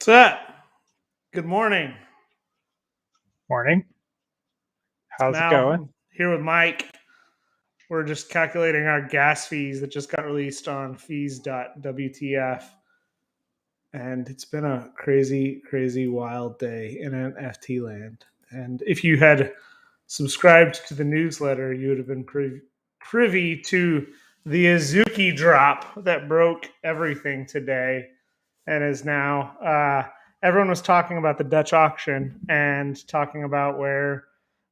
What's up? Good morning. Morning. It's How's it Mal. going? I'm here with Mike. We're just calculating our gas fees that just got released on fees.wtf. And it's been a crazy, crazy wild day in NFT land. And if you had subscribed to the newsletter, you would have been privy to the Azuki drop that broke everything today and is now everyone was talking about the Dutch auction and talking about where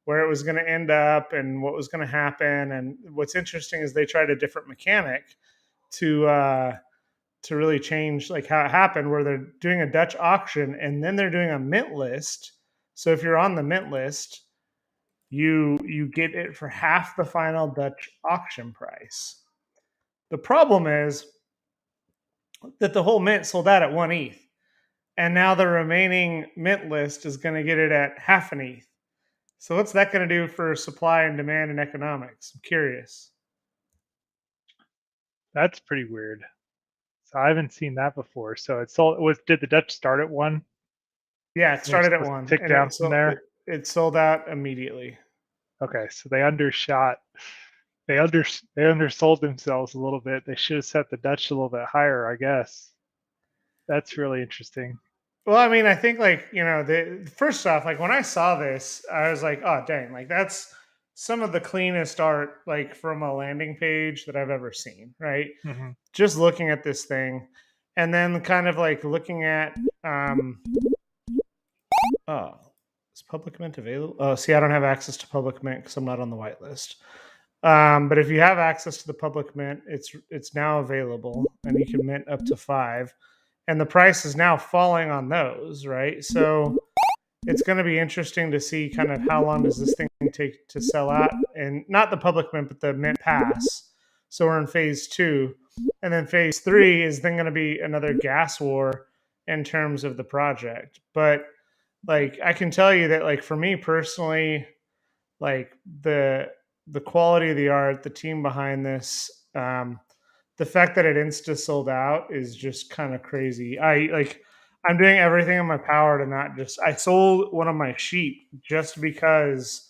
it was going to end up and what was going to happen. And what's interesting is they tried a different mechanic to really change like how it happened, where they're doing a Dutch auction and then they're doing a mint list. So if you're on the mint list, you get it for half the final Dutch auction price. The problem is that the whole mint sold out at 1 ETH. And now the remaining mint list is going to get it at half an ETH. So what's that going to do for supply and demand and economics? I'm curious. That's pretty weird. So I haven't seen that before. So it sold. Did the Dutch start at 1? Yeah, it They're started at supposed to 1, tick and down from there. it sold out immediately. Okay, so they undershot. They undersold themselves a little bit. They should have set the Dutch a little bit higher, I guess. That's really interesting. Well, I mean, I think the first off, like when I saw this, I was like, oh dang, like that's some of the cleanest art like from a landing page that I've ever seen, right? Mm-hmm. Just looking at this thing, and then kind of like looking at oh, is public mint available? Oh, see, I don't have access to public mint because I'm not on the whitelist. But if you have access to the public mint, it's now available, and you can mint up to 5, and the price is now falling on those, right? So it's going to be interesting to see kind of how long does this thing take to sell out, and not the public mint, but the mint pass. So we're in phase 2, and then phase 3 is then going to be another gas war in terms of the project. But like I can tell you that like for me personally, like the quality of the art, the team behind this, the fact that it insta sold out is just kind of crazy. I'm doing everything in my power to not just. I sold one of my sheep just because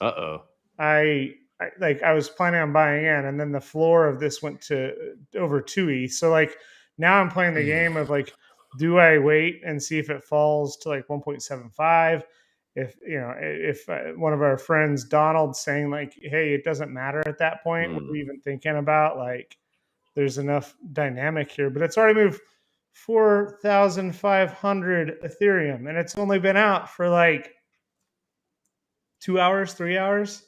I was planning on buying in, and then the floor of this went to over 2 ETH. So like now I'm playing the game of like, do I wait and see if it falls to like 1.75? If one of our friends Donald saying like, hey, it doesn't matter at that point. What are we even thinking about? Like, there's enough dynamic here, but it's already moved 4,500 Ethereum, and it's only been out for like 2 hours, 3 hours.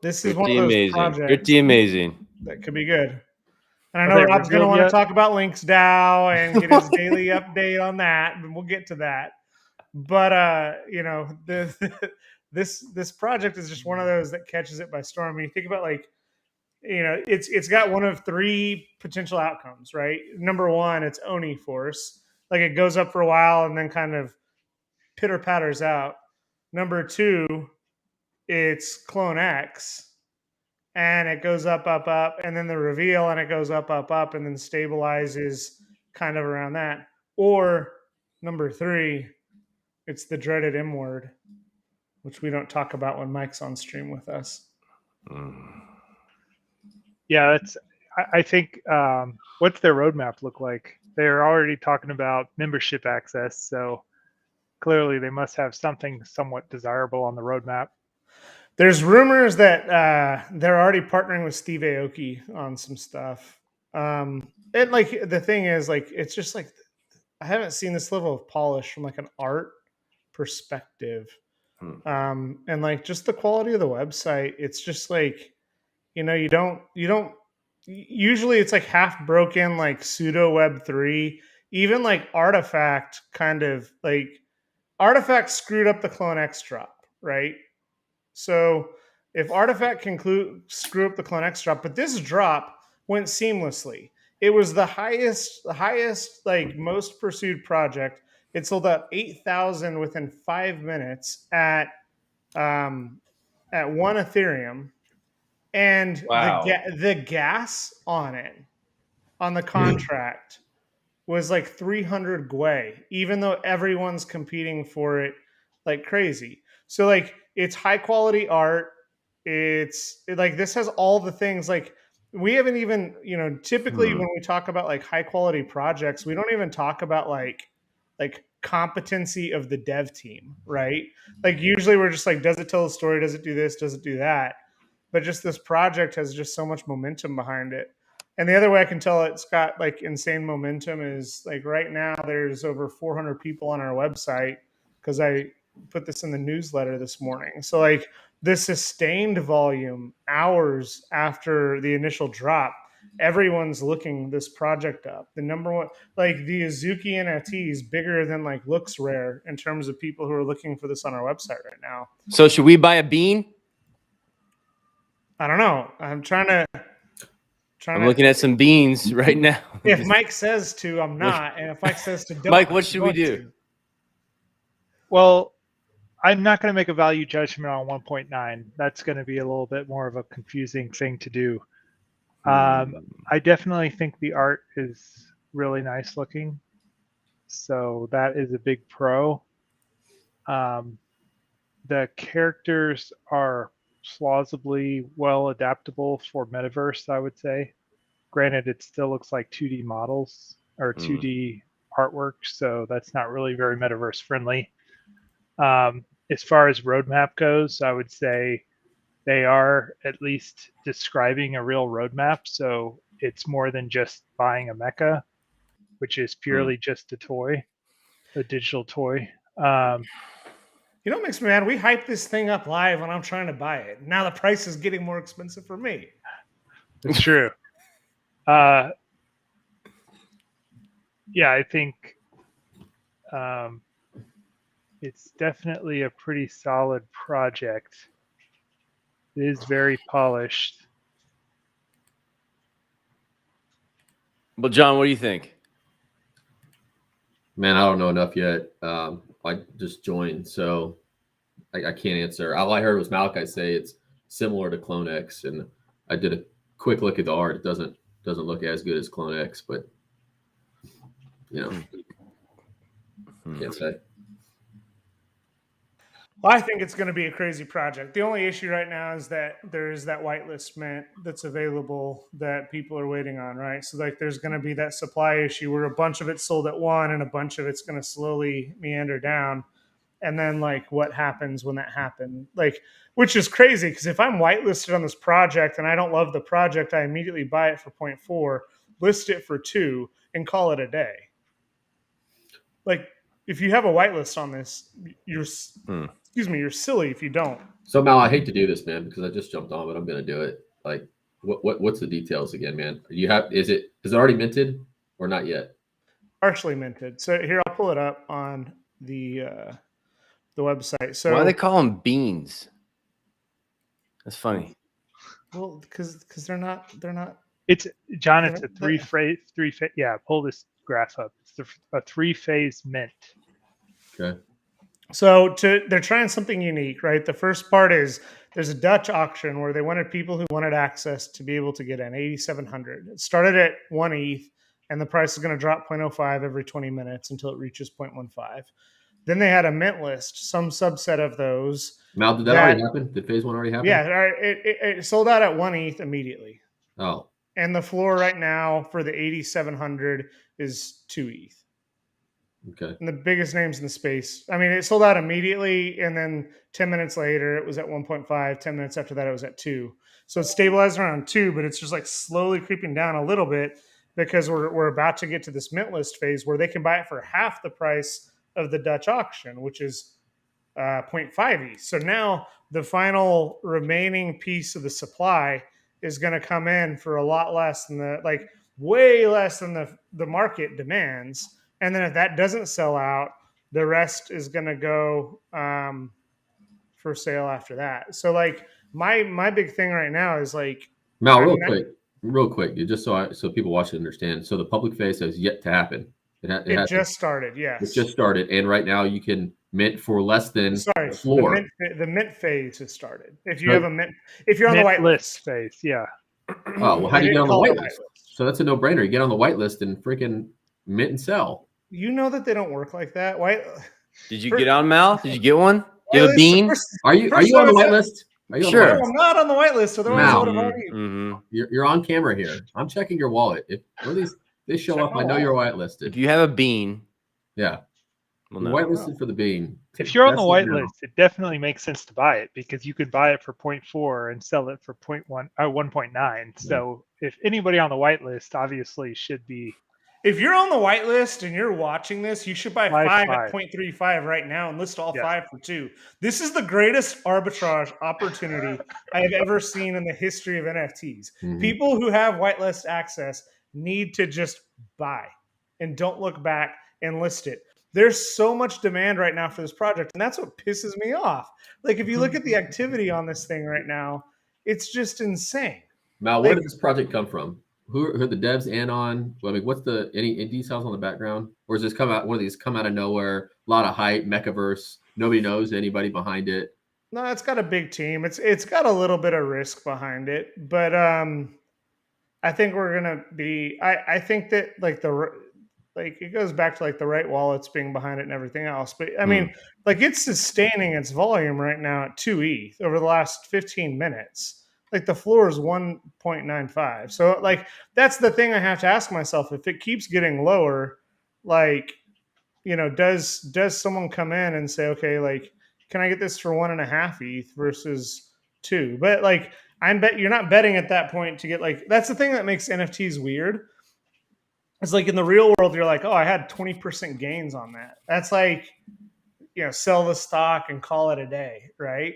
This is one of those projects Pretty amazing. that could be good. And I Are know they Rob's going to revealed want to yet? talk about Links DAO and get his daily update on that, and we'll get to that. But this project is just one of those that catches it by storm. I mean, you think about like, it's got one of 3 potential outcomes, right? Number 1, it's Oni force, like it goes up for a while and then kind of pitter patters out. Number 2, it's Clone X, and it goes up, up, up, and then the reveal, and it goes up, up, up, and then stabilizes kind of around that. Or number 3, it's the dreaded M word, which we don't talk about when Mike's on stream with us. Yeah, I think. What's their roadmap look like? They're already talking about membership access, so clearly they must have something somewhat desirable on the roadmap. There's rumors that they're already partnering with Steve Aoki on some stuff. And like the thing is, like it's just like I haven't seen this level of polish from like an art perspective. And like just the quality of the website, it's just like, you don't usually it's like half broken, like pseudo Web3, even like Artifact kind of like Artifact screwed up the Clone X drop, right? So if Artifact can screw up the Clone X drop, but this drop went seamlessly. It was the highest, like most pursued project. It sold out 8,000 within 5 minutes at 1 Ethereum, and Wow. the gas on it on the contract was like 300 Gwei, even though everyone's competing for it like crazy. So like it's high quality art. Like this has all the things like we haven't even, typically when we talk about like high quality projects, we don't even talk about like competency of the dev team, right? Like usually we're just like, does it tell a story? Does it do this? Does it do that? But just this project has just so much momentum behind it. And the other way I can tell it's got like insane momentum is like right now there's over 400 people on our website because I put this in the newsletter this morning. So like this sustained volume hours after the initial drop, everyone's looking this project up. The number one, like the Azuki NFT is bigger than like looks rare in terms of people who are looking for this on our website right now. So should we buy a bean? I don't know. I'm looking at some beans right now. If Mike says to, I'm not. And if Mike says to, don't. Mike, what should we do? To. Well, I'm not going to make a value judgment on 1.9. That's going to be a little bit more of a confusing thing to do. I definitely think the art is really nice looking. So that is a big pro. The characters are plausibly well adaptable for metaverse, I would say. Granted, it still looks like 2D models or 2D artwork, so that's not really very metaverse friendly. As far as roadmap goes, I would say they are at least describing a real roadmap, so it's more than just buying a mecha, which is purely just a toy, a digital toy. You know what makes me mad? We hype this thing up live when I'm trying to buy it. Now the price is getting more expensive for me. It's true. Yeah, I think it's definitely a pretty solid project. It is very polished. Well, John, what do you think? Man, I don't know enough yet. I just joined, so I can't answer. All I heard was Malachi say it's similar to CloneX, and I did a quick look at the art. It doesn't look as good as CloneX, but can't say. Well, I think it's going to be a crazy project. The only issue right now is that there's that whitelist mint that's available that people are waiting on, right? So like there's going to be that supply issue where a bunch of it's sold at one and a bunch of it's going to slowly meander down. And then like what happens when that happens? Like, which is crazy because if I'm whitelisted on this project and I don't love the project, I immediately buy it for 0.4, list it for 2, and call it a day. Like if you have a whitelist on this, you're silly if you don't. So Mal, I hate to do this, man, because I just jumped on, but I'm going to do it. Like, what's the details again, man? Is it already minted or not yet? Partially minted. So here, I'll pull it up on the website. So why do they call them beans? That's funny. Well, because they're not. It's John. It's a three phase. Yeah, pull this graph up. It's a 3-phase mint. Okay. So they're trying something unique, right? The first part is there's a Dutch auction where they wanted people who wanted access to be able to get in 8,700. It started at 1 ETH, and the price is going to drop 0.05 every 20 minutes until it reaches 0.15. Then they had a mint list, some subset of those. Mal, did that already happen? Did phase 1 already happen? Yeah, it sold out at 1 ETH immediately. Oh. And the floor right now for the 8,700 is 2 ETH. Okay. And the biggest names in the space. I mean, it sold out immediately, and then 10 minutes later, it was at 1.5. 10 minutes after that, it was at 2. So it's stabilized around 2, but it's just like slowly creeping down a little bit because we're about to get to this mint list phase where they can buy it for half the price of the Dutch auction, which is 0.5 ETH. So now the final remaining piece of the supply is going to come in for a lot less than way less than the market demands. And then if that doesn't sell out, the rest is going to go for sale after that. So like my big thing right now is like Mal, real quick, just so people watching understand. So the public phase has yet to happen. It just started. Yes, it just started, and right now you can mint for less than the floor. The mint phase has started. If you have a mint, if you're on the white list phase, yeah. Oh well, how do you get on the white list? So that's a no-brainer. You get on the white list and freaking mint and sell. You know that they don't work like that. Why? Did you get on, Mal? Did you get one? You have a Whitelist- bean? Are you First on the off, whitelist? Are you on Sure. the No, whitelist? I'm not on the whitelist. Otherwise, I Mal. would have already. Mhm. You're on camera here. I'm checking your wallet. If one of these they show Check up, my I know you're If whitelisted. you have a bean, Yeah, well, you're no. whitelisted for the bean. If you're on the That's it now. whitelist, it definitely makes sense to buy it because you could buy it for 0.4 and sell it for 1.9. So if anybody on the whitelist obviously should be If you're on the whitelist and you're watching this, you should buy Buy 5 five. at 0.35 right now and list all Yeah. 5 for 2. This is the greatest arbitrage opportunity I have ever seen in the history of NFTs. Mhm. People who have whitelist access need to just buy and don't look back and list it. There's so much demand right now for this project, and that's what pisses me off. Like, if you look at the activity on this thing right now, it's just insane. Mal, where Like- did this project come from? Who are the devs Anon? I mean, what's the any details on the background? Or does this come out? One of these come out of nowhere? A lot of hype, Mechaverse. Nobody knows anybody behind it. No, it's got a big team. It's got a little bit of risk behind it, but I think we're gonna be. I think that it goes back to like the right wallets being behind it and everything else. But I mean, like it's sustaining its volume right now at 2 ETH over the last 15 minutes. Like the floor is 1.95. So like that's the thing I have to ask myself. If it keeps getting lower, like, you know, does someone come in and say, okay, like, can I get this for 1.5 ETH versus 2? But like, you're not betting at that point to get like, that's the thing that makes NFTs weird. It's like in the real world, you're like, oh, I had 20% gains on that. That's like, you know, sell the stock and call it a day, right?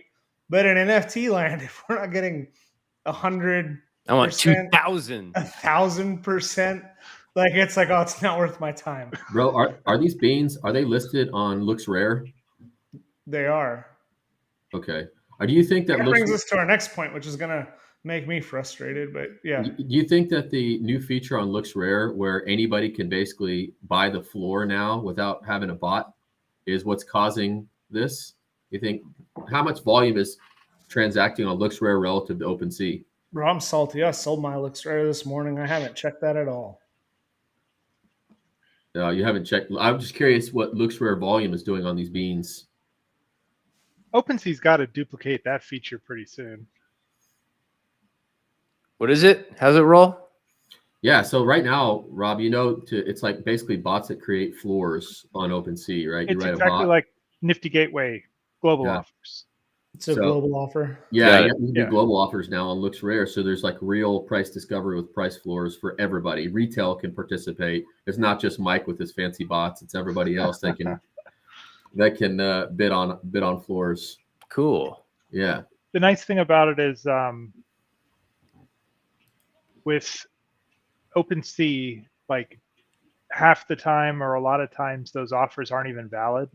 But in NFT land, if we're not getting 100, I want 2,000. 1,000%, like it's like, oh, it's not worth my time. Bro, are these beans? Are they listed on Looks Rare? They are. Okay. Or do you think that brings us to our next point, which is gonna make me frustrated? But yeah, Do you think that the new feature on Looks Rare, where anybody can basically buy the floor now without having a bot, is what's causing this? You think how much volume is transacting on Looks Rare relative to OpenSea? bro, I'm salty. I sold my Elixir this morning. I haven't checked that at all. You haven't checked. I'm just curious what Looks Rare volume is doing on these beans. OpenSea's got to duplicate that feature pretty soon. What is it? How's it roll? Yeah, so right now, Rob, you know, it's like basically bots that create floors on OpenSea, right? You It's write exactly a bot. like Nifty Gateway global Yeah. offers. It's a So- global offer. Yeah, Got you can do Yeah. global offers now on Looks Rare. So there's like real price discovery with price floors for everybody. Retail can participate. It's not just Mike with his fancy bots. It's everybody else that can bid on floors. Cool. Yeah. The nice thing about it is with OpenSea, like half the time or a lot of times those offers aren't even valid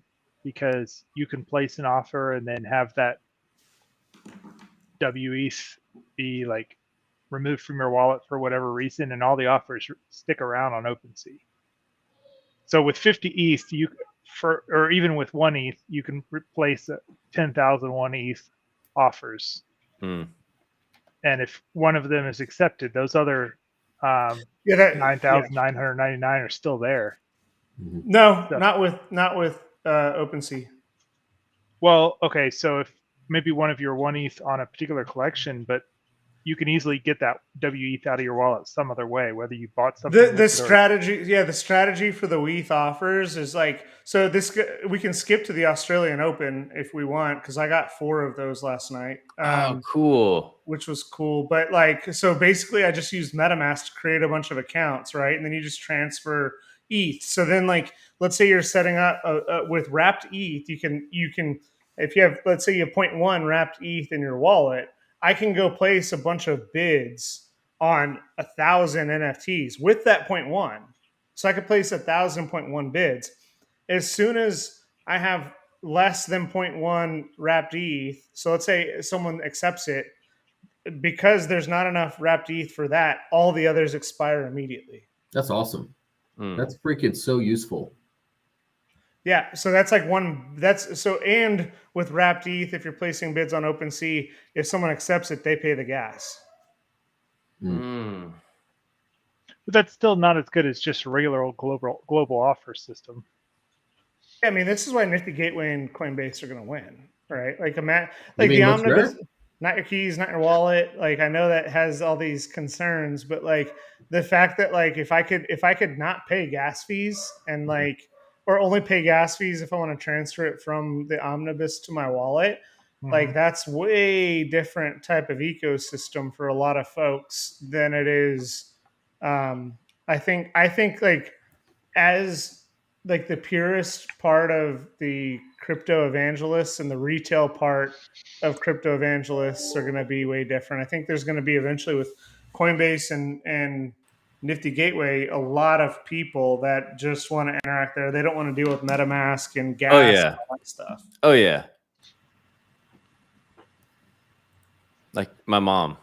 because you can place an offer and then have that WETH be like removed from your wallet for whatever reason, and all the offers stick around on OpenSea. So with 50 ETH, or even with 1 ETH, you can replace 10,000 1 ETH offers. And if one of them is accepted, those other 9,999 are still there. No, So- not with OpenSea. Well, okay, so if maybe one of your 1 ETH on a particular collection, but you can easily get that WETH out of your wallet some other way, whether you bought something. with The it or- strategy for the WETH offers is like, so this, we can skip to the Australian Open if we want, because I got 4 of those last night. Oh, cool. Which was cool. But like, so basically I just used MetaMask to create a bunch of accounts, right? And then you just transfer ETH. So then like, let's say you're setting up with wrapped ETH, you can, if you have, let's say you have 0.1 wrapped ETH in your wallet, I can go place a bunch of bids on 1,000 NFTs with that 0.1. So I could place 1,000.1 bids. As soon as I have less than 0.1 wrapped ETH, so let's say someone accepts it, because there's not enough wrapped ETH for that, all the others expire immediately. That's awesome. That's freaking so useful. Yeah, so that's like and with wrapped ETH, if you're placing bids on OpenSea, if someone accepts it, they pay the gas. But that's still not as good as just a regular old global offer system. I mean, this is why Nifty Gateway and Coinbase are going to win, right? Like You mean the looks rare? omnibus, not your keys, not your wallet. Like I know that has all these concerns, but like the fact that like if I could not pay gas fees and like or only pay gas fees if I want to transfer it from the omnibus to my wallet, like that's way different type of ecosystem for a lot of folks than it is. I think like as like the purest part of the crypto evangelists and the retail part of crypto evangelists are going to be way different. I think there's going to be eventually with Coinbase and Nifty Gateway a lot of people that just want to interact there. They don't want to deal with MetaMask and gas and all that stuff. Oh yeah. Like my mom.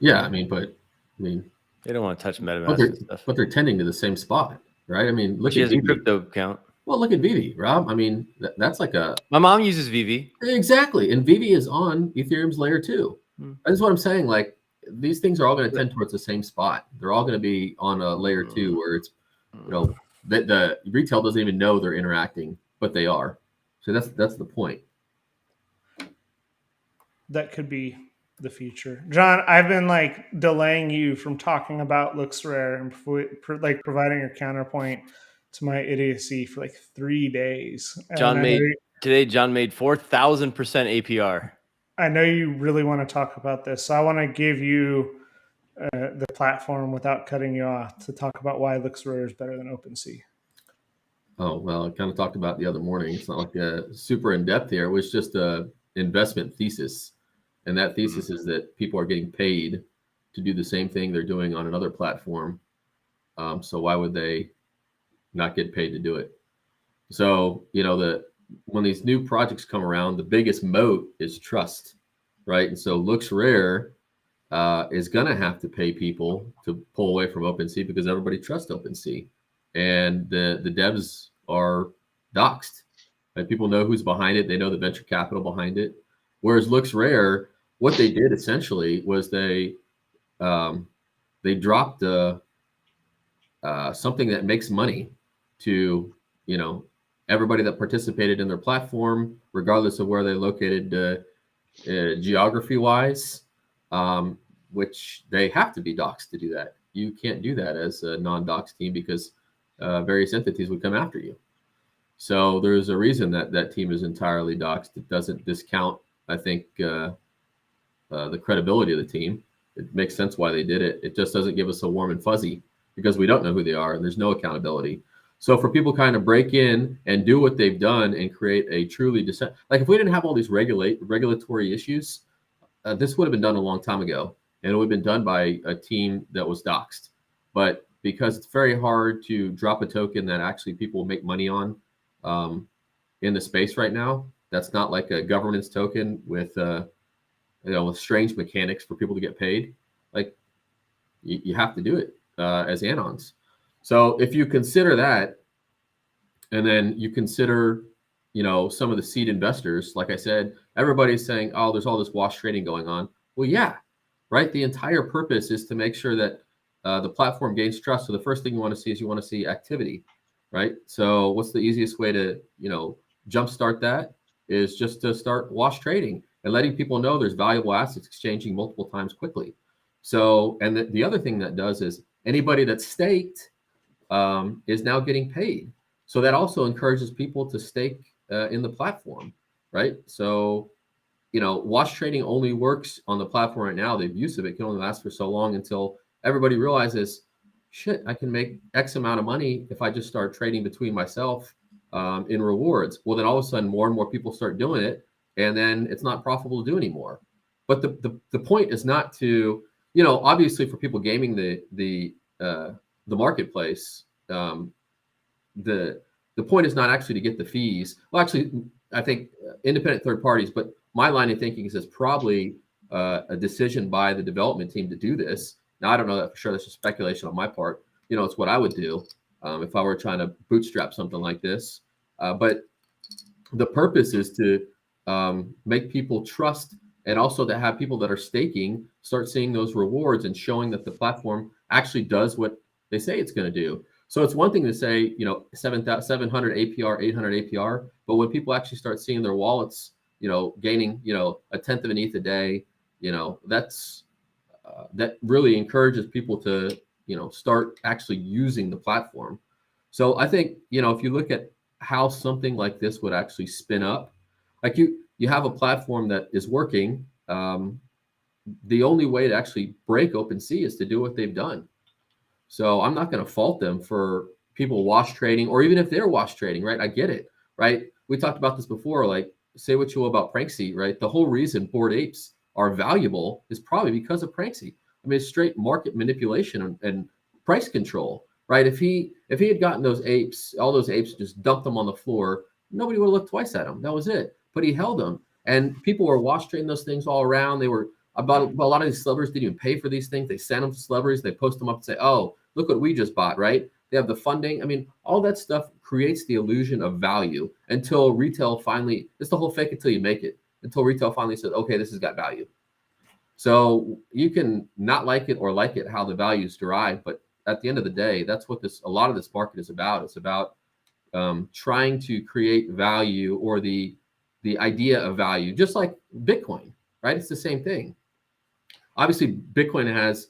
Yeah, I mean, They don't want to touch MetaMask and stuff. but they're tending to the same spot, right? I mean, look She at has a Vivi. crypto account. Well, look at Vivi, Rob. I mean, that's like a My mom uses VV. exactly, and Vivi is on Ethereum's layer 2. That's what I'm saying. Like these things are all going to tend towards the same spot. They're all going to be on a layer 2 where it's, you know, the retail doesn't even know they're interacting, but they are. So that's the point. That could be the future. John, I've been like delaying you from talking about LooksRare and like providing a counterpoint to my idiocy for like 3 days. John made 4,000% APR. I know you really want to talk about this, so I want to give you the platform without cutting you off to talk about why LooksRare is better than OpenSea. Oh, well, I kind of talked about the other morning. It's not like a super in depth here. It was just a investment thesis. And that thesis is that people are getting paid to do the same thing they're doing on another platform. So why would they not get paid to do it? So, you know, when these new projects come around, the biggest moat is trust, right? And so LooksRare is going to have to pay people to pull away from OpenSea because everybody trusts OpenSea. And the devs are doxed. Like people know who's behind it. They know the venture capital behind it. Whereas LooksRare, what they did essentially was they dropped something that makes money to, you know, everybody that participated in their platform, regardless of where they're located geography-wise, which they have to be doxed to do that. You can't do that as a non-doxed team because various entities would come after you. So there's a reason that team is entirely doxed. It doesn't discount, I think, the credibility of the team. It makes sense why they did it. It just doesn't give us a warm and fuzzy because we don't know who they are and there's no accountability. So for people kind of break in and do what they've done and create a truly like if we didn't have all these regulatory issues, this would have been done a long time ago, and it would have been done by a team that was doxed. But because it's very hard to drop a token that actually people make money on in the space right now, that's not like a governance token with with strange mechanics for people to get paid. Like you have to do it as anons. So if you consider that, and then you consider, you know, some of the seed investors, like I said, everybody's saying, oh, there's all this wash trading going on. Well, yeah, right. The entire purpose is to make sure that the platform gains trust. So the first thing you want to see is you want to see activity, right? So what's the easiest way to, you know, jumpstart that is just to start wash trading and letting people know there's valuable assets exchanging multiple times quickly. So, and the other thing that does is anybody that's staked is now getting paid. So that also encourages people to stake in the platform, right? So, you know, wash trading only works on the platform right now. The abuse of it can only last for so long until everybody realizes, shit, I can make X amount of money if I just start trading between myself in rewards. Well, then all of a sudden more and more people start doing it, and then it's not profitable to do anymore. But the point is not to, you know, obviously for people gaming the marketplace, the point is not actually to get the fees. Well, actually, I think independent third parties, but my line of thinking is it's probably a decision by the development team to do this. Now, I don't know that for sure. That's just speculation on my part. You know, it's what I would do if I were trying to bootstrap something like this. But the purpose is to make people trust and also to have people that are staking start seeing those rewards and showing that the platform actually does what they say it's going to do. So it's one thing to say, 700 APR, 800 APR, but when people actually start seeing their wallets, gaining, a tenth of an ETH a day, that's that really encourages people to, start actually using the platform. So I think, if you look at how something like this would actually spin up, like you have a platform that is working. The only way to actually break OpenSea is to do what they've done. So I'm not going to fault them for people wash trading, or even if they're wash trading, right? I get it, right? We talked about this before, like say what you will about Pranksy, right? The whole reason Bored Apes are valuable is probably because of Pranksy. I mean, it's straight market manipulation and price control, right? If he had gotten those apes, all those apes, just dumped them on the floor, nobody would have looked twice at him. That was it. But he held them, and people were wash trading those things all around. They were about a lot of these celebrities didn't even pay for these things. They sent them to celebrities. They post them up and say, "Oh, look what we just bought," right? They have the funding. I mean, all that stuff creates the illusion of value until retail finally. It's the whole fake until you make it. Until retail finally said, "Okay, this has got value." So you can not like it or like it how the value is derived, but at the end of the day, that's what a lot of this market is about. It's about trying to create value, or the idea of value, just like Bitcoin, right? It's the same thing. Obviously, Bitcoin has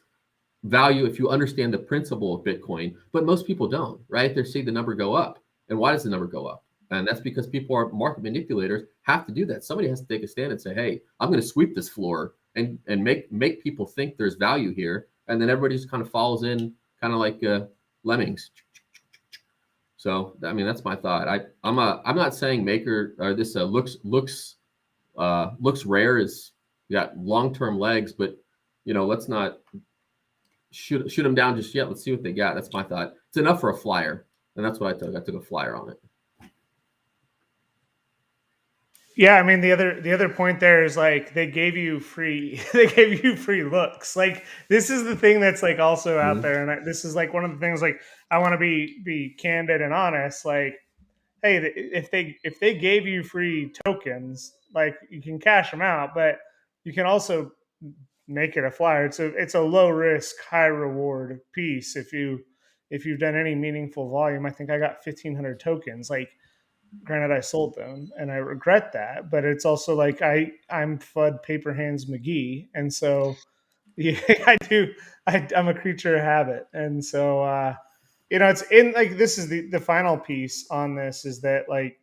value if you understand the principle of Bitcoin, but most people don't, right? They see the number go up. And why does the number go up? And that's because people are market manipulators, have to do that. Somebody has to take a stand and say, hey, I'm going to sweep this floor and make people think there's value here. And then everybody just kind of falls in, kind of like lemmings. So, I mean, that's my thought. I'm not saying Maker or this looks rare is got long-term legs, but let's not shoot them down just yet. Let's see what they got. That's my thought. It's enough for a flyer, and that's what I took. I took a flyer on it. Yeah, I mean the other point there is like they gave you free looks. Like this is the thing that's like also out there, and this is like one of the things like I want to be candid and honest. Like, hey, if they gave you free tokens, like you can cash them out, but you can also make it a flyer. It's a low risk, high reward piece. If you've done any meaningful volume, I think I got 1,500 tokens. Like, granted, I sold them, and I regret that. But it's also like I'm FUD Paper Hands McGee, and so yeah, I'm a creature of habit, and so it's in like this is the final piece on this is that like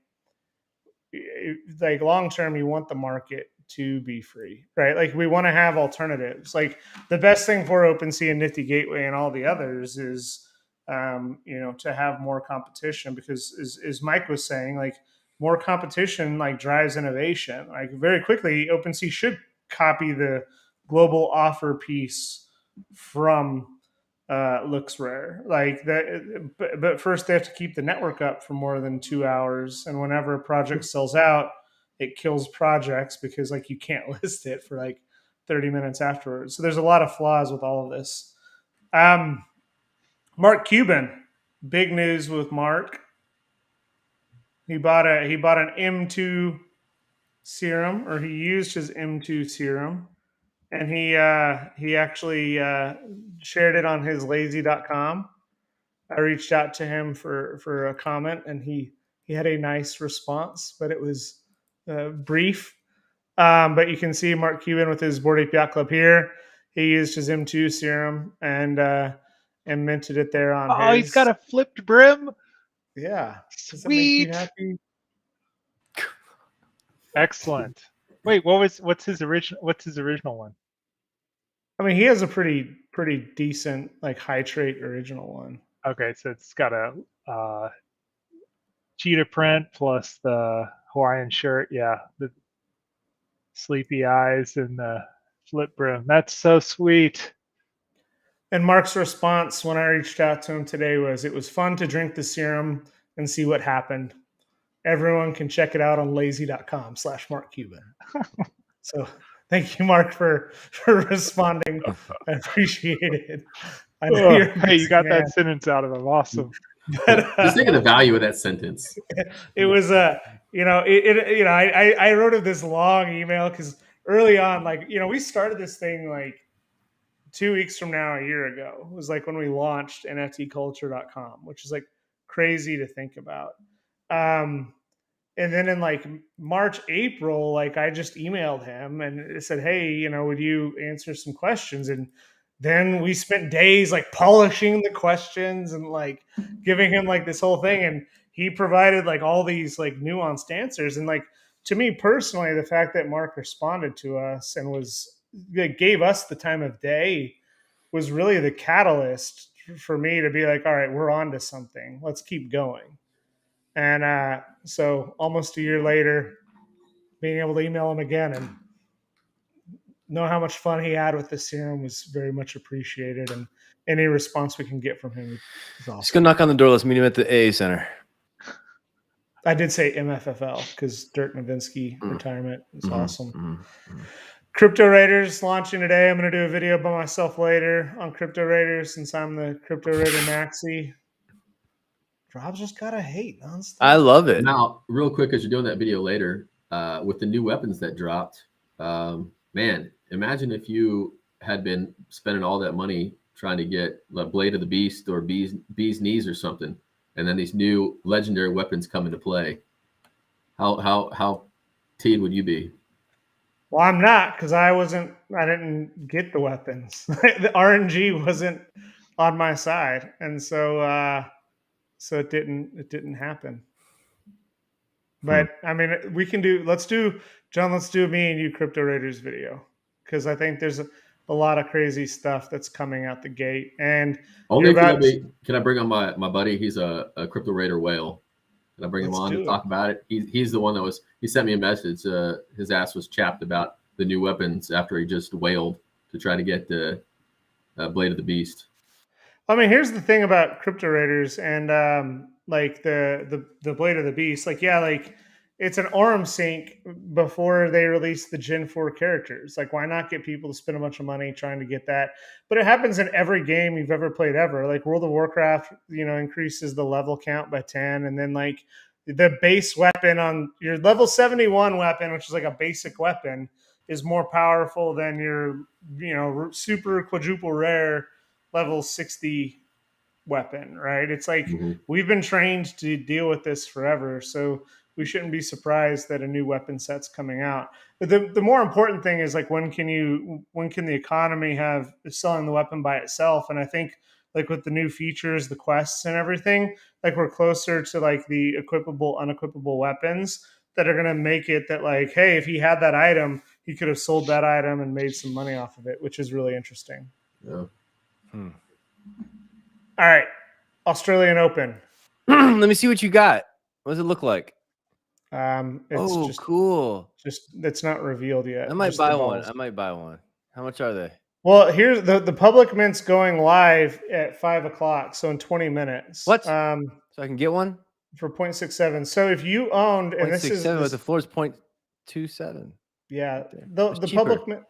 long term you want the market to be free, right? Like we want to have alternatives. Like the best thing for OpenSea and Nifty Gateway and all the others is, to have more competition, because as Mike was saying, like more competition like drives innovation. Like very quickly, OpenSea should copy the global offer piece from looks rare, like that. But first they have to keep the network up for more than 2 hours, and whenever a project sells out, it kills projects because like you can't list it for like 30 minutes afterwards. So there's a lot of flaws with all of this. Mark Cuban, big news with Mark. He bought an M2 Serum, or he used his M2 Serum, and he actually shared it on his lazy.com. I reached out to him for a comment, and he had a nice response, but it was brief. But you can see Mark Cuban with his Bored Ape Yacht Club here. He used his M2 Serum and minted it there on his. Oh, he's got a flipped brim. Yeah. Does that Sweet. make you happy? Excellent. Wait, what's his original one? I mean, he has a pretty decent like high trait original one. Okay, so it's got a cheetah print plus the Hawaiian shirt. Yeah, the sleepy eyes and the flip brim. That's so sweet. And Mark's response when I reached out to him today was, it was fun to drink the serum and see what happened. Everyone can check it out on lazy.com/Mark Cuban. So thank you, Mark, for responding. I appreciate it. I know hey, you got that sentence out of him. Awesome. But, just think of the value of that sentence. It was I wrote this long email because early on, like, we started this thing like 2 weeks from now, a year ago. It was like when we launched NFTCulture.com, which is like crazy to think about. And then in like March, April, like I just emailed him and it said, hey, would you answer some questions? And then we spent days like polishing the questions and like giving him like this whole thing. And he provided like all these like nuanced answers. And like to me personally, the fact that Mark responded to us and gave us the time of day was really the catalyst for me to be like, all right, we're on to something. Let's keep going. And so almost a year later, being able to email him again and know how much fun he had with the Serum was very much appreciated. And any response we can get from him is awesome. Just go knock on the door. Let's meet him at the AA Center. I did say MFFL because Dirk Nowitzki retirement is awesome. Crypto Raiders launching today. I'm going to do a video by myself later on Crypto Raiders since I'm the Crypto Raider Maxi. Rob's just gotta hate nonstop. I love it. Now, real quick, as you're doing that video later, with the new weapons that dropped, man, imagine if you had been spending all that money trying to get the Blade of the Beast or Bee's Knees or something, and then these new legendary weapons come into play. How teed would you be? Well, I'm not because I didn't get the weapons. The RNG wasn't on my side, and so it didn't happen. But I mean, let's do me and you Crypto Raiders video because I think there's a lot of crazy stuff that's coming out the gate. And can I bring on my buddy? He's a Crypto Raider whale. Can I bring him on to talk about it? He's the one he sent me a message. His ass was chapped about the new weapons after he just wailed to try to get the Blade of the Beast. I mean, here's the thing about Crypto Raiders and like the Blade of the Beast. Like, yeah, like it's an ARM sync before they release the Gen 4 characters. Like, why not get people to spend a bunch of money trying to get that? But it happens in every game you've ever played ever. Like World of Warcraft, increases the level count by 10, and then like the base weapon on your level 71 weapon, which is like a basic weapon, is more powerful than your super quadruple rare level 60 weapon, right? It's like we've been trained to deal with this forever, so we shouldn't be surprised that a new weapon set's coming out. But the more important thing is like when can the economy have selling the weapon by itself? And I think like with the new features, the quests and everything, like we're closer to like the equipable, unequipable weapons that are going to make it that like, hey, if he had that item, he could have sold that item and made some money off of it, which is really interesting. Yeah. All right. Australian Open. Let me see what you got. What does it look like? It's cool. It's not revealed yet. I might buy one. How much are they? Well, here's the public mint's going live at 5:00, so in 20 minutes. What? So I can get one for 0.67. So if you owned, and this is but the floor is 0.27. Yeah, the public mint.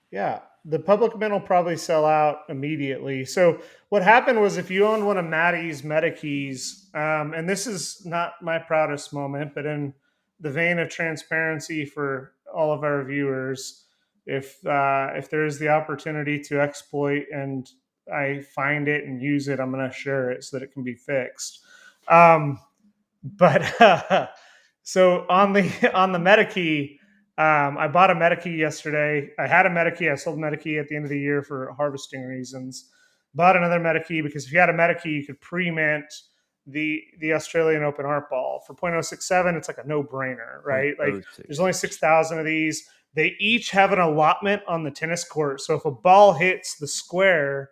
Yeah, the public mint will probably sell out immediately. So what happened was if you owned one of Maddie's MetaKeys, and this is not my proudest moment, but in the vein of transparency for all of our viewers, if there is the opportunity to exploit and I find it and use it, I'm going to share it so that it can be fixed. So on the MetaKey, I bought a MetaKey yesterday. I had a MetaKey. I sold MetaKey at the end of the year for harvesting reasons. Bought another MetaKey because if you had a MetaKey, you could pre-mint the Australian Open Art Ball for 0.067. It's like a no-brainer, right? Like there's only 6,000 of these. They each have an allotment on the tennis court. So if a ball hits the square,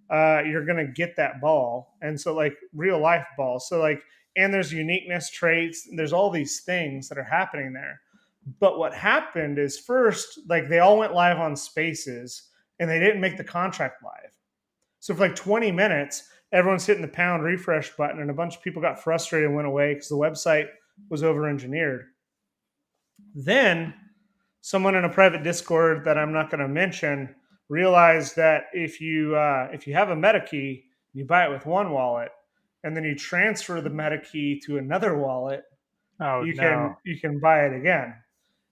you're going to get that ball. And so like real life balls. So like, and there's uniqueness traits. And there's all these things that are happening there. But what happened is first, like they all went live on Spaces and they didn't make the contract live. So for like 20 minutes, everyone's hitting the pound refresh button and a bunch of people got frustrated and went away because the website was over-engineered. Then someone in a private Discord that I'm not going to mention realized that if you have a MetaKey, you buy it with one wallet and then you transfer the MetaKey to another wallet, you can buy it again.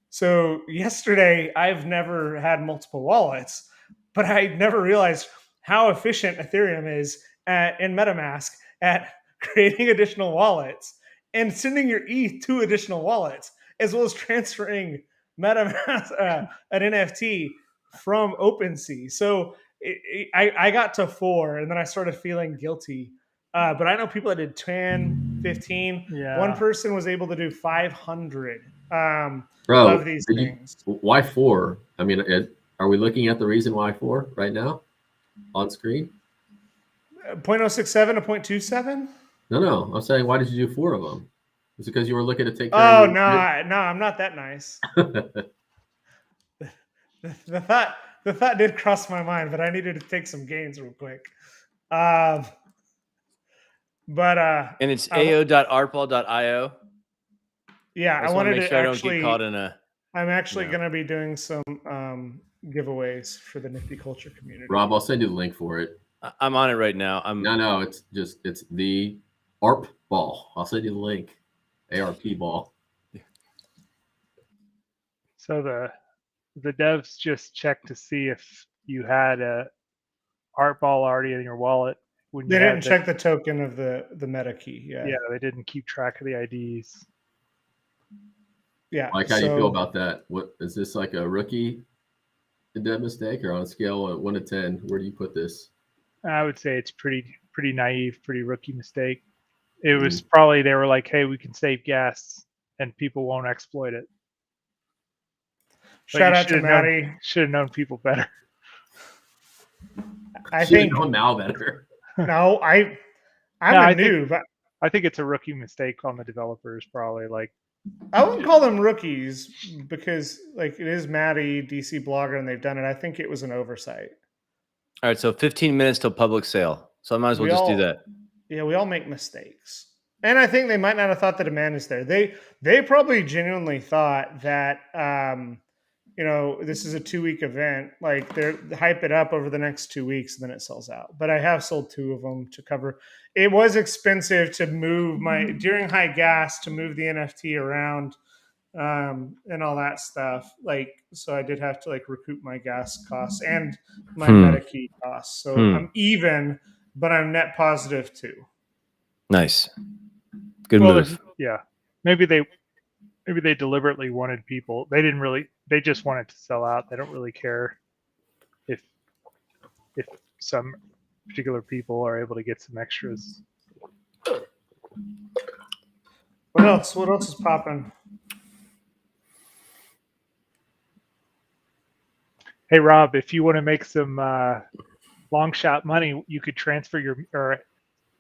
So yesterday, I've never had multiple wallets, but I never realized how efficient Ethereum is in MetaMask at creating additional wallets and sending your ETH to additional wallets, as well as transferring MetaMask an NFT from OpenSea. So I got to 4, and then I started feeling guilty. But I know people that did 10, 15. Yeah. One person was able to do 500 Bro, of these things. why 4? I mean, are we looking at the reason why 4 right now on screen? 0.067 to 0.27? No. I'm saying, why did you do 4 of them? Is it because you were looking to take care Oh, of no, I'm not that nice. The thought did cross my mind, but I needed to take some gains real quick. And it's ao.artball.io. Yeah, I just wanted make to sure I don't actually. get caught in a. I'm actually going to be doing some giveaways for the Nifty Culture community. Rob, I'll send you the link for it. I'm on it right now. No, it's the ARP ball. I'll send you the link. ARP ball. So the devs just checked to see if you had a art ball already in your wallet. When They you didn't check the token of the meta key. Yeah, they didn't keep track of the IDs. Yeah. Like, how do you feel about that? What is this, like a rookie dev mistake, or on a scale of 1 to 10, where do you put this? I would say it's pretty naive, pretty rookie mistake. It was probably, they were like, hey, we can save gas and people won't exploit it. Shout out to Maddie. Should have known people better. I think known now better. No, I'm a noob. I think it's a rookie mistake on the developers, probably. Like, I wouldn't call them rookies because, like, it is Maddie, DC Blogger, and they've done it. I think it was an oversight. All right, so 15 minutes till public sale. So I might as well just do that. Yeah, we all make mistakes. And I think they might not have thought the demand is there. They probably genuinely thought that, this is a 2-week event. Like, they hype it up over the next 2 weeks, and then it sells out. But I have sold 2 of them to cover. It was expensive to move during high gas to move the NFT around and all that stuff. Like, so I did have to recoup my gas costs and my meta key costs. So I'm even, but I'm net positive too. Nice. Good move. Yeah. Maybe they deliberately wanted people. They just wanted to sell out. They don't really care if some particular people are able to get some extras. What else? What else is popping? Hey Rob, if you want to make some long shot money, you could transfer or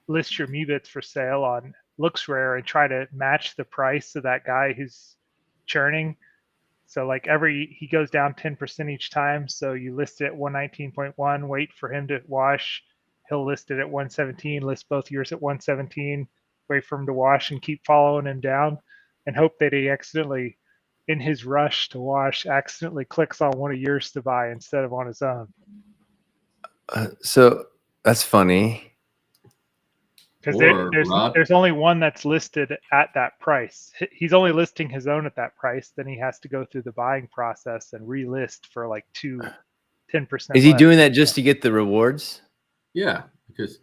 list your Meebits for sale on LooksRare and try to match the price of that guy who's churning. So like he goes down 10% each time. So you list it at 119.1, wait for him to wash. He'll list it at 117, list both yours at 117, wait for him to wash and keep following him down and hope that he accidentally, in his rush to wash, accidentally clicks on one of yours to buy instead of on his own. So that's funny. Because there's only one that's listed at that price. He's only listing his own at that price. Then he has to go through the buying process and relist for like 10%. Is he doing that just to get the rewards? Yeah, because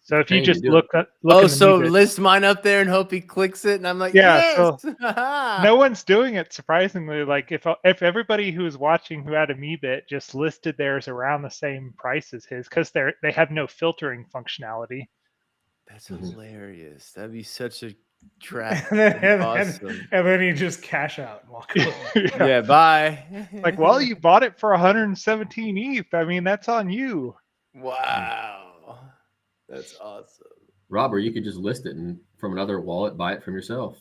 so if you just look list mine up there and hope he clicks it, and I'm like, yes. So no one's doing it, surprisingly. Like if everybody who was watching who had a Meebit just listed theirs around the same price as his, because they have no filtering functionality. That's hilarious. That'd be such a trap. and then you just cash out and walk away. Yeah, bye. Like, well, you bought it for 117 ETH. I mean, that's on you. Wow. That's awesome. Rob, or you could just list it and from another wallet, buy it from yourself.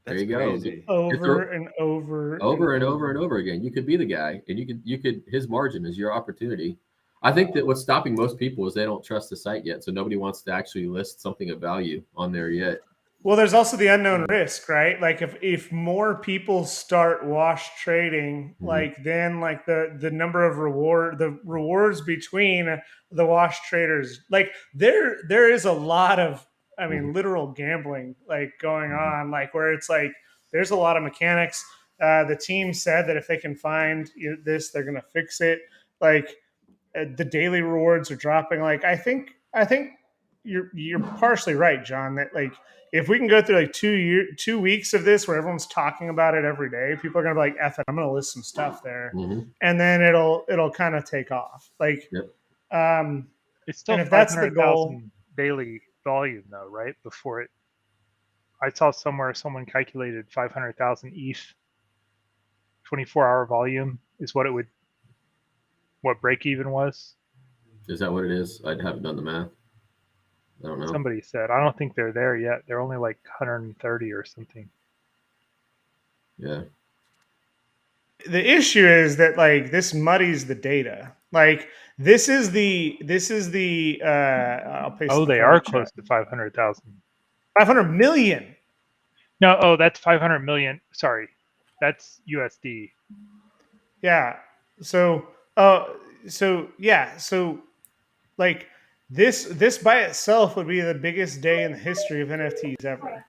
There you go. Over and over again. You could be the guy, and you could his margin is your opportunity. I think that what's stopping most people is they don't trust the site yet. So nobody wants to actually list something of value on there yet. Well, there's also the unknown risk, right? Like if more people start wash trading, then the number of rewards between the wash traders, like there is a lot of, literal gambling going on, like where it's like there's a lot of mechanics. The team said that if they can find this, they're going to fix it. Like the daily rewards are dropping. Like I think you're partially right, John. That like if we can go through like 2 weeks of this where everyone's talking about it every day, people are going to be like, "F it, I'm going to list some stuff there," and then it'll kind of take off. Like, it's still and if that's the goal, daily volume though, right? Before it, I saw somewhere someone calculated 500,000 ETH 24-hour volume is what break even was. Is that what it is? I haven't done the math. I don't know. Somebody said. I don't think they're there yet. They're only like 130 or something. Yeah. The issue is that like this muddies the data. Like this is the I'll paste. Oh, they are close to 500,000. 500 million. No, oh, that's 500 million. Sorry, that's USD. Yeah. So like this by itself would be the biggest day in the history of NFTs ever.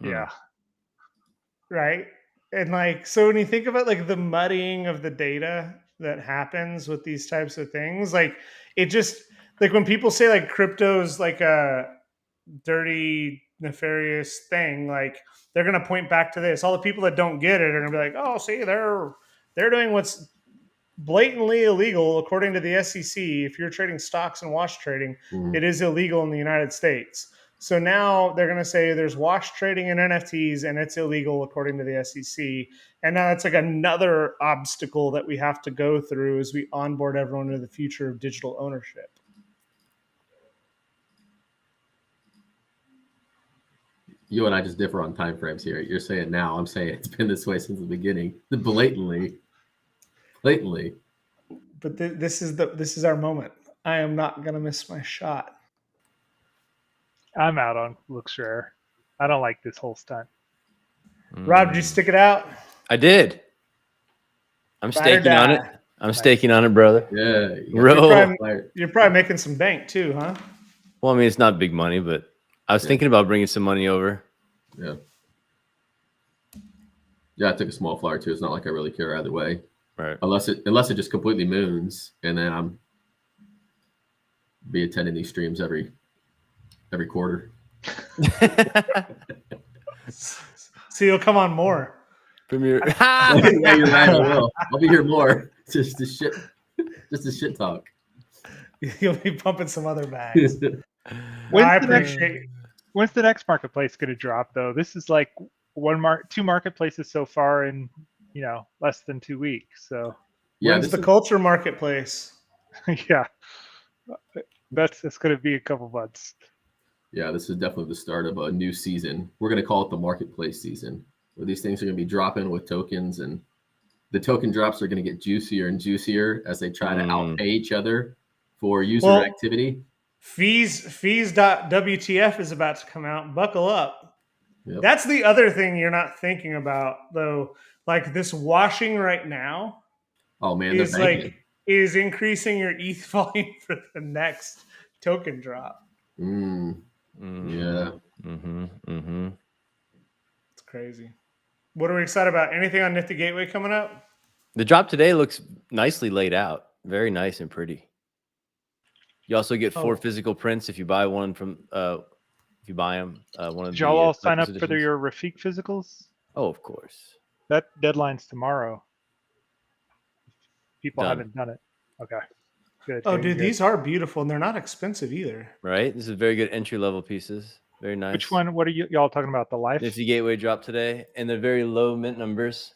Yeah. Right. And like, so when you think about like the muddying of the data that happens with these types of things, like it just like when people say like crypto's like a dirty, nefarious thing, like they're going to point back to this. All the people that don't get it are going to be like, oh, see, they're doing what's blatantly illegal according to the SEC. If you're trading stocks and wash trading, it is illegal in the United States. So now they're going to say there's wash trading in NFTs and it's illegal according to the SEC. And now it's like another obstacle that we have to go through as we onboard everyone to the future of digital ownership. You and I just differ on timeframes here. You're saying now, I'm saying it's been this way since the beginning. Blatantly. But this is our moment. I am not going to miss my shot. I'm out on looks rare. I don't like this whole stunt. Rob, did you stick it out? I did. I'm staking on it. I'm staking on it, brother. Yeah. You're probably making some bank too, huh? Well, I mean, it's not big money, but I was thinking about bringing some money over. Yeah. Yeah, I took a small flyer too. It's not like I really care either way. Right. Unless it just completely moons, and then I'm be attending these streams every quarter. So you'll come on more. Premier. Yeah, you're right. I will. I'll be here more. Just to shit talk. You'll be pumping some other bags. When's the next marketplace going to drop though? This is like two marketplaces so far in less than 2 weeks. So yeah, when's the culture marketplace? Yeah, it's going to be a couple months. Yeah, this is definitely the start of a new season. We're going to call it the marketplace season, where these things are going to be dropping with tokens, and the token drops are going to get juicier and juicier as they try to outpay each other for user activity. Fees.wtf is about to come out. Buckle up. Yep. That's the other thing you're not thinking about, though. Like this washing right now. Oh man, is increasing your ETH volume for the next token drop. Yeah. It's crazy. What are we excited about? Anything on Nifty Gateway coming up? The drop today looks nicely laid out. Very nice and pretty. You also get 4 physical prints if you buy one from if you buy them. Did y'all all sign up for your Rafik physicals? Oh, of course. That deadline's tomorrow. People haven't done it. Okay. Good. Oh, dude, these are beautiful and they're not expensive either. Right? This is very good entry level pieces. Very nice. Which one? What are y'all talking about? The Life? Nifty Gateway dropped today, and they're very low mint numbers.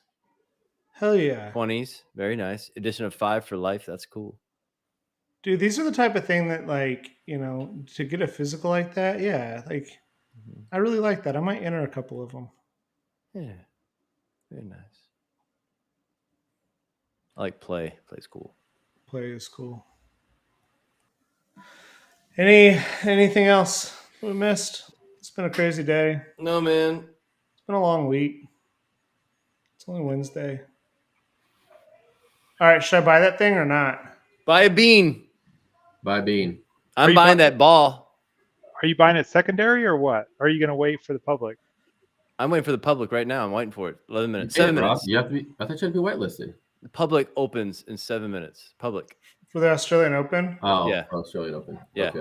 Hell yeah. 20s. Very nice. Edition of 5 for life. That's cool. Dude, these are the type of thing that, like, to get a physical like that, yeah, like, I really like that. I might enter a couple of them. Yeah. Very nice. I like play. Play's cool. Play is cool. Anything else we missed? It's been a crazy day. No, man. It's been a long week. It's only Wednesday. All right, should I buy that thing or not? Buy a bean. Buy a bean. I'm buying that ball. Are you buying it secondary or what? Or are you going to wait for the public? I'm waiting for the public right now. I'm waiting for it. 11 minutes. You 7 can't, Rob. minutes. You have to be. I thought you had to be whitelisted. The public opens in 7 minutes. Public. For the Australian Open? Oh, Yeah. Australian Open. Yeah.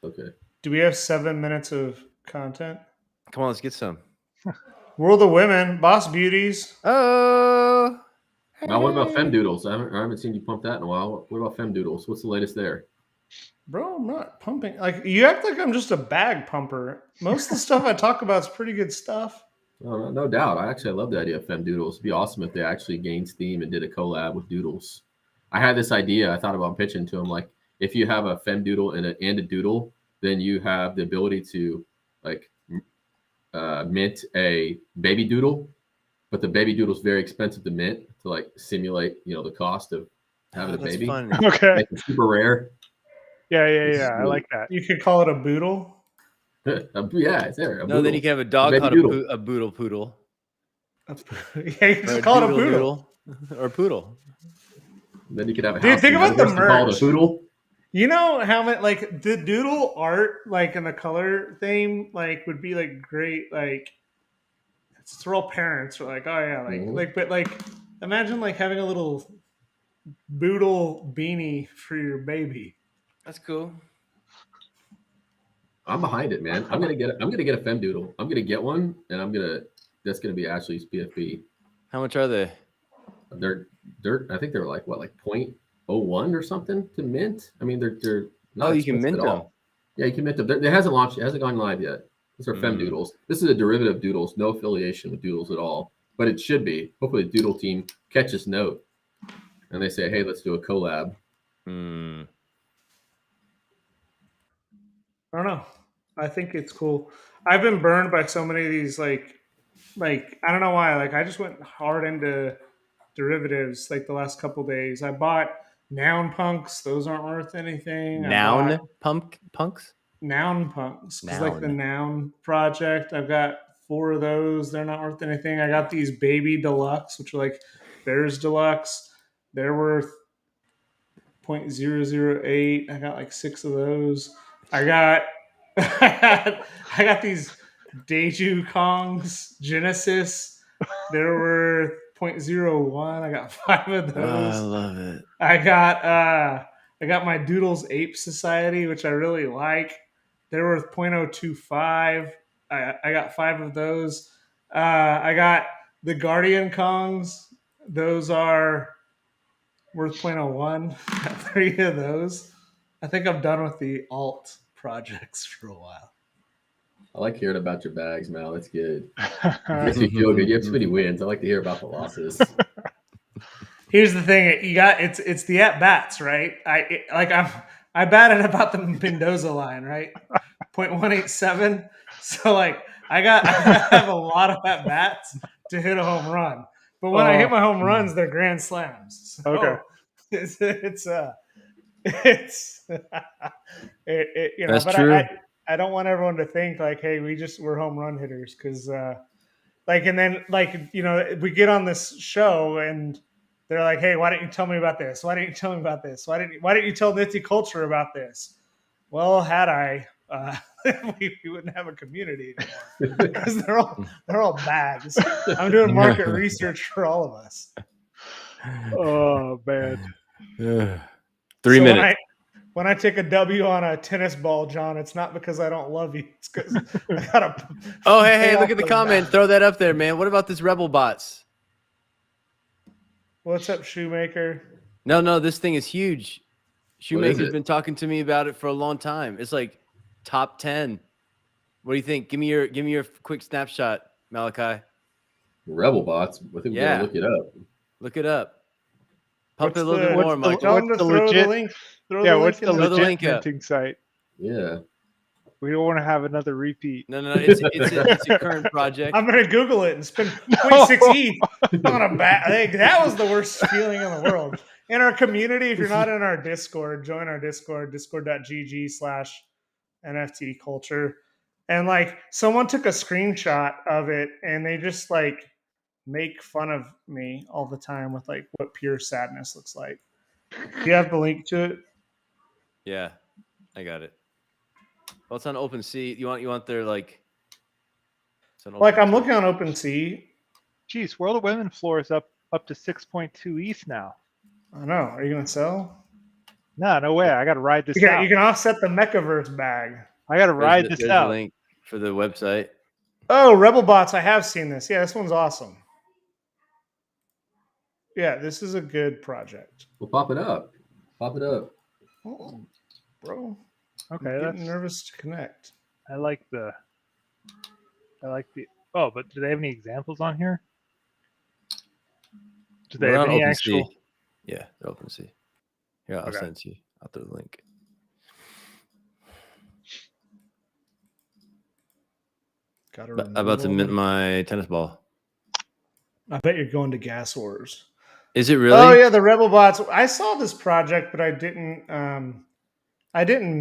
Okay. Do we have 7 minutes of content? Come on, let's get some. World of Women, Boss Beauties. Oh. Now, what about Femdoodles? I haven't seen you pump that in a while. What about Femdoodles? What's the latest there? Bro, I'm not pumping. Like, you act like I'm just a bag pumper. Most of the stuff I talk about is pretty good stuff. No doubt. I love the idea of Femdoodles. It'd be awesome if they actually gained steam and did a collab with Doodles. I had this idea. I thought about pitching to them. Like, if you have a Femdoodle and a Doodle, then you have the ability to mint a baby Doodle, but the baby Doodle is very expensive to mint to simulate the cost of having a baby. Fun. Okay. Make it super rare. Yeah. I like that. You could call it a boodle. Yeah, it's there. No, then you can have a dog called a boodle poodle. Yeah, you can just call it a boodle. Or poodle. Then you could have a Dude, house. think about the Called a merch. poodle. You know how much the doodle art, and the color theme, would be great. It's real parents are like, oh yeah, but imagine having a little boodle beanie for your baby. That's cool. I'm behind it, man. I'm gonna get a Femdoodle. I'm gonna get one, and that's gonna be Ashley's PFP. How much are they? They're I think they're like 0.01 or something to mint. I mean, they're not. You can mint at them. all. Yeah, you can mint them. It hasn't launched. It hasn't gone live yet. These are Femdoodles. This is a derivative of Doodles. No affiliation with Doodles at all, but it should be. Hopefully, the Doodle team catches note, and they say, "Hey, let's do a collab." I don't know. I think it's cool. I've been burned by so many of these, I don't know why. I just went hard into derivatives the last couple days. I bought noun punks. Those aren't worth anything. Noun punks? Noun punks. The noun project. I've got 4 of those. They're not worth anything. I got these baby deluxe, which are Bears Deluxe. They're worth 0.008. I got 6 of those. I got these Deju Kongs Genesis. They're worth 0.01. I got 5 of those. I love it. I got my Doodles Ape Society, which I really like. They're worth 0.025. I got 5 of those. I got the Guardian Kongs. Those are worth 0.01. 3 of those. I think I'm done with the alt projects for a while. I like hearing about your bags, Mal. That's good. Makes me feel good. You have so many wins. I like to hear about the losses. Here's the thing: it's the at bats, right? I batted about the Mendoza line, right? 0.187. So I have a lot of at bats to hit a home run. But when I hit my home runs, they're grand slams. So Okay. It's That's but true. I don't want everyone to think hey, we're home run hitters because and then we get on this show and they're like, hey, why didn't you tell me about this? Why didn't you tell me about this? Why didn't you tell Nifty Culture about this? Well, had I, we wouldn't have a community anymore because they're all bags. I'm doing market research for all of us. Oh man. 3 minutes. When I take a W on a tennis ball, John, it's not because I don't love you. It's because I gotta. Oh, hey, look at the comment. Throw that up there, man. What about this Rebel bots? What's up, Shoemaker? No, this thing is huge. Shoemaker's been talking to me about it for a long time. It's top 10. What do you think? Give me your quick snapshot, Malachi. Rebel bots. I think we gotta look it up. Look it up. Pump it a little bit more, Michael. Tell them to throw legit? the link. What's the the legit link up. minting site? Yeah. We don't want to have another repeat. No, it's a current project. I'm gonna Google it and spend 0.6 ETH on a bat. That was the worst feeling in the world. In our community, if you're not in our Discord, join our Discord, discord.gg/NFTCulture. And someone took a screenshot of it and they just make fun of me all the time with what pure sadness looks like. Do you have the link to it? Yeah, I got it. Well, it's on OpenSea. You want their Like I'm looking on OpenSea. Geez, World of Women floor is up to 6.2 ETH now. I know. Are you gonna sell? No way. I got to ride this Yeah, out. you can offset the Mechaverse bag. I got to ride this there's out. a link for the website. Oh, Rebel Bots. I have seen this. Yeah, this one's awesome. Yeah, this is a good project. Well, pop it up. Pop it up. Oh, bro. Okay, I'm that's getting nervous to connect. I like the. Oh, but do they have any examples on here? Do they We're have on any OpenSea. actual? Yeah, they're OpenSea. Here, I'll Okay. send it to you. I'll throw the link. I'm about to mint my tennis ball. I bet you're going to Gas Wars. Is it really? Oh yeah, the Rebel Bots. I saw this project, but I didn't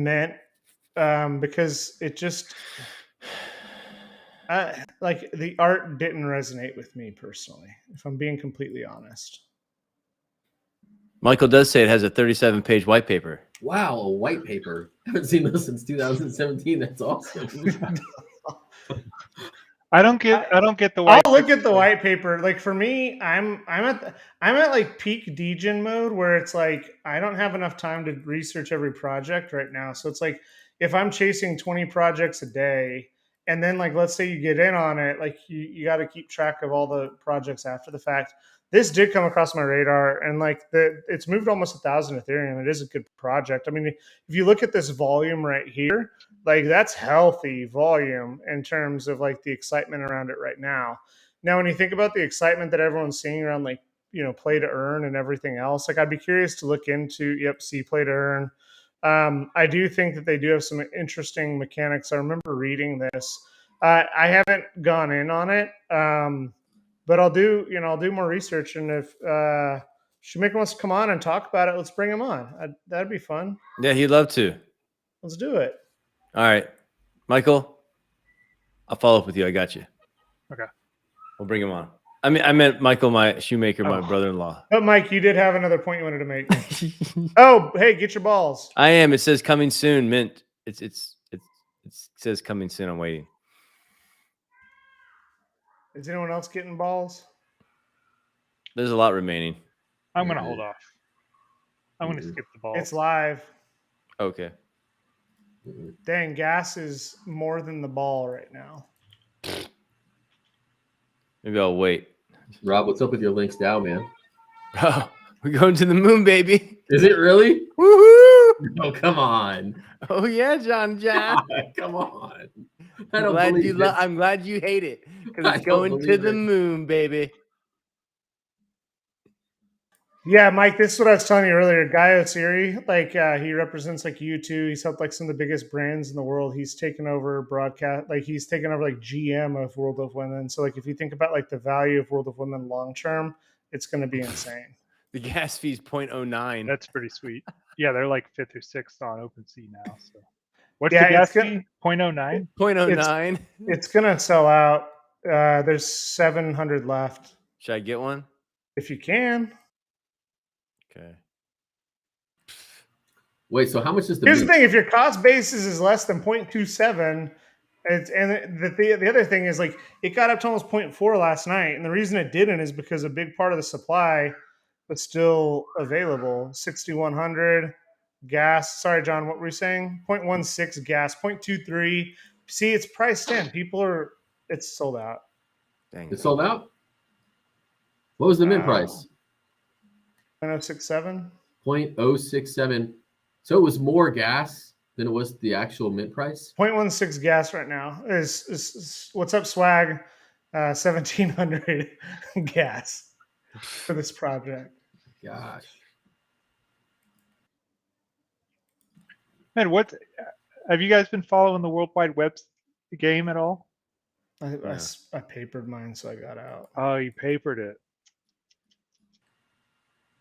mint because it just like the art didn't resonate with me personally, if I'm being completely honest. Michael does say it has a 37-page white paper. Wow, a white paper. I haven't seen those since 2017. That's awesome. I don't get the white. I'll look at the white paper. Like for me, I'm at like peak degen mode where it's like I don't have enough time to research every project right now. So it's like if I'm chasing 20 projects a day, and then like let's say you get in on it, like you got to keep track of all the projects after the fact. This did come across my radar, and like it's moved almost 1,000 Ethereum. It is a good project. I mean, if you look at this volume right here, like that's healthy volume in terms of like the excitement around it right now. Now, when you think about the excitement that everyone's seeing around like, you know, play to earn and everything else, like I'd be curious to look into, see play to earn. I do think that they do have some interesting mechanics. I remember reading this. I haven't gone in on it. But I'll do more research, and if Shoemaker wants to come on and talk about it, let's bring him on. That'd be fun. Yeah, he'd love to. Let's do it. All right, Michael, I'll follow up with you. I got you. Okay. We'll bring him on. I meant Michael, my Shoemaker, my brother-in-law. But Mike, you did have another point you wanted to make. Oh, hey, get your balls. I am. It says coming soon, mint. It says coming soon. I'm waiting. Is anyone else getting balls? There's a lot remaining. I'm gonna hold off. I'm gonna skip the ball. It's live. Okay. Dang, gas is more than the ball right now. Maybe I'll wait. Rob, what's up with your links now, man? Bro, we're going to the moon, baby. Is it really? Woohoo! Oh, come on. Oh yeah, John. Come on. I'm glad you hate it because it's going to the moon, baby. Yeah, Mike, this is what I was telling you earlier. Guy Otsiri, like he represents like U2. He's helped like some of the biggest brands in the world. He's taken over broadcast, like he's taken over like GM of World of Women. So like if you think about like the value of World of Women long term, it's going to be insane. The gas fee's 0.09. That's pretty sweet. Yeah, they're like 5th or 6th on OpenSea now. So what's the gas fee? 0.09? 0.09. It's going to sell out. There's 700 left. Should I get one? If you can. Okay. Wait, so how much is the Here's the thing. If your cost basis is less than 0.27, and the other thing is like it got up to almost 0.4 last night. And the reason it didn't is because a big part of the supply was still available. 6,100 gas. Sorry, John, what were you saying? 0.16 gas, 0.23. See, it's priced in. It's sold out. Dang. It's sold out? What was the mint price? 0.067. 0.067. So it was more gas than it was the actual mint price? 0.16 gas right now. Is what's up, swag? 1,700 gas for this project. Gosh. Man, have you guys been following the World Wide Web game at all? I papered mine, so I got out. Oh, you papered it.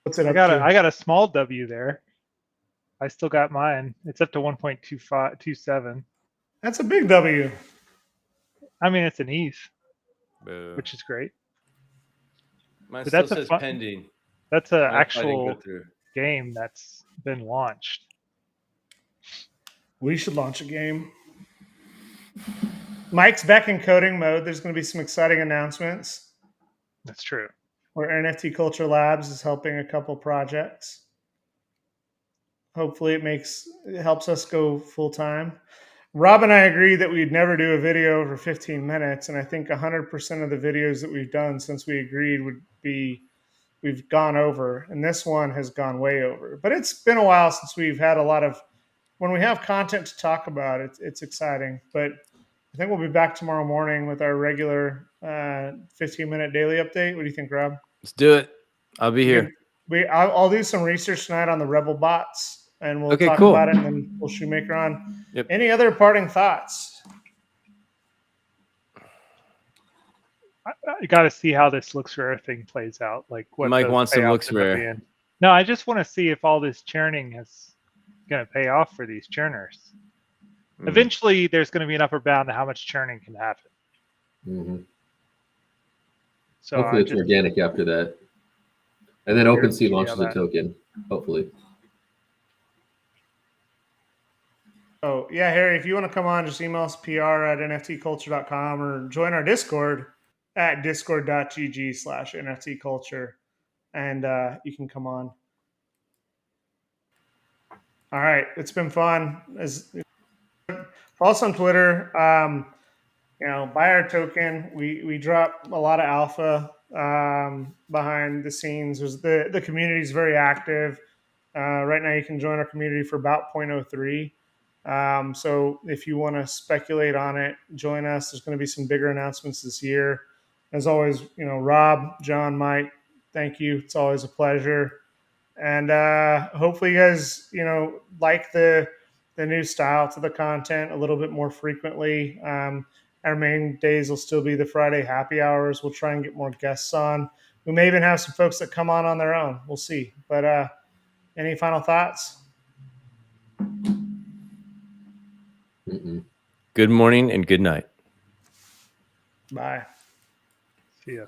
What's it I got a small W there. I still got mine. It's up to 1.27. That's a big W. I mean, it's an ETH, Boo. which is great. Mine But still that's a says fun- pending. That's an I didn't actual go through. game that's been launched. We should launch a game. Mike's back in coding mode. There's going to be some exciting announcements. That's true. Where NFT Culture Labs is helping a couple projects. Hopefully it helps us go full time. Rob and I agree that we'd never do a video over 15 minutes. And I think 100% of the videos that we've done since we agreed we've gone over. And this one has gone way over. But it's been a while since we've had when we have content to talk about, it's exciting. But I think we'll be back tomorrow morning with our regular 15-minute daily update. What do you think, Rob? Let's do it. I'll be here. I'll do some research tonight on the Rebel bots, and we'll talk cool. about it, and then we'll Shoemaker on. Yep. Any other parting thoughts? I got to see how this looks rare thing plays out. Like what Mike wants some payoffs looks end up rare. being. No, I just want to see if all this churning is going to pay off for these churners. Eventually, there's going to be an upper bound to how much churning can happen. Mm-hmm. So hopefully it's organic after that. And then OpenSea launches a token, hopefully. Oh, yeah, Harry, if you want to come on, just email us pr@nftculture.com or join our Discord at discord.gg/nftculture, and you can come on. All right, it's been fun. Follow us on Twitter. Buy our token. We drop a lot of alpha behind the scenes. The community is very active. Right now, you can join our community for about 0.03. So if you want to speculate on it, join us. There's going to be some bigger announcements this year. As always, Rob, John, Mike, thank you. It's always a pleasure. And hopefully you guys, like the new style to the content a little bit more frequently. Our main days will still be the Friday happy hours. We'll try and get more guests on. We may even have some folks that come on their own. We'll see. But any final thoughts? Mm-mm. Good morning and good night. Bye. See ya.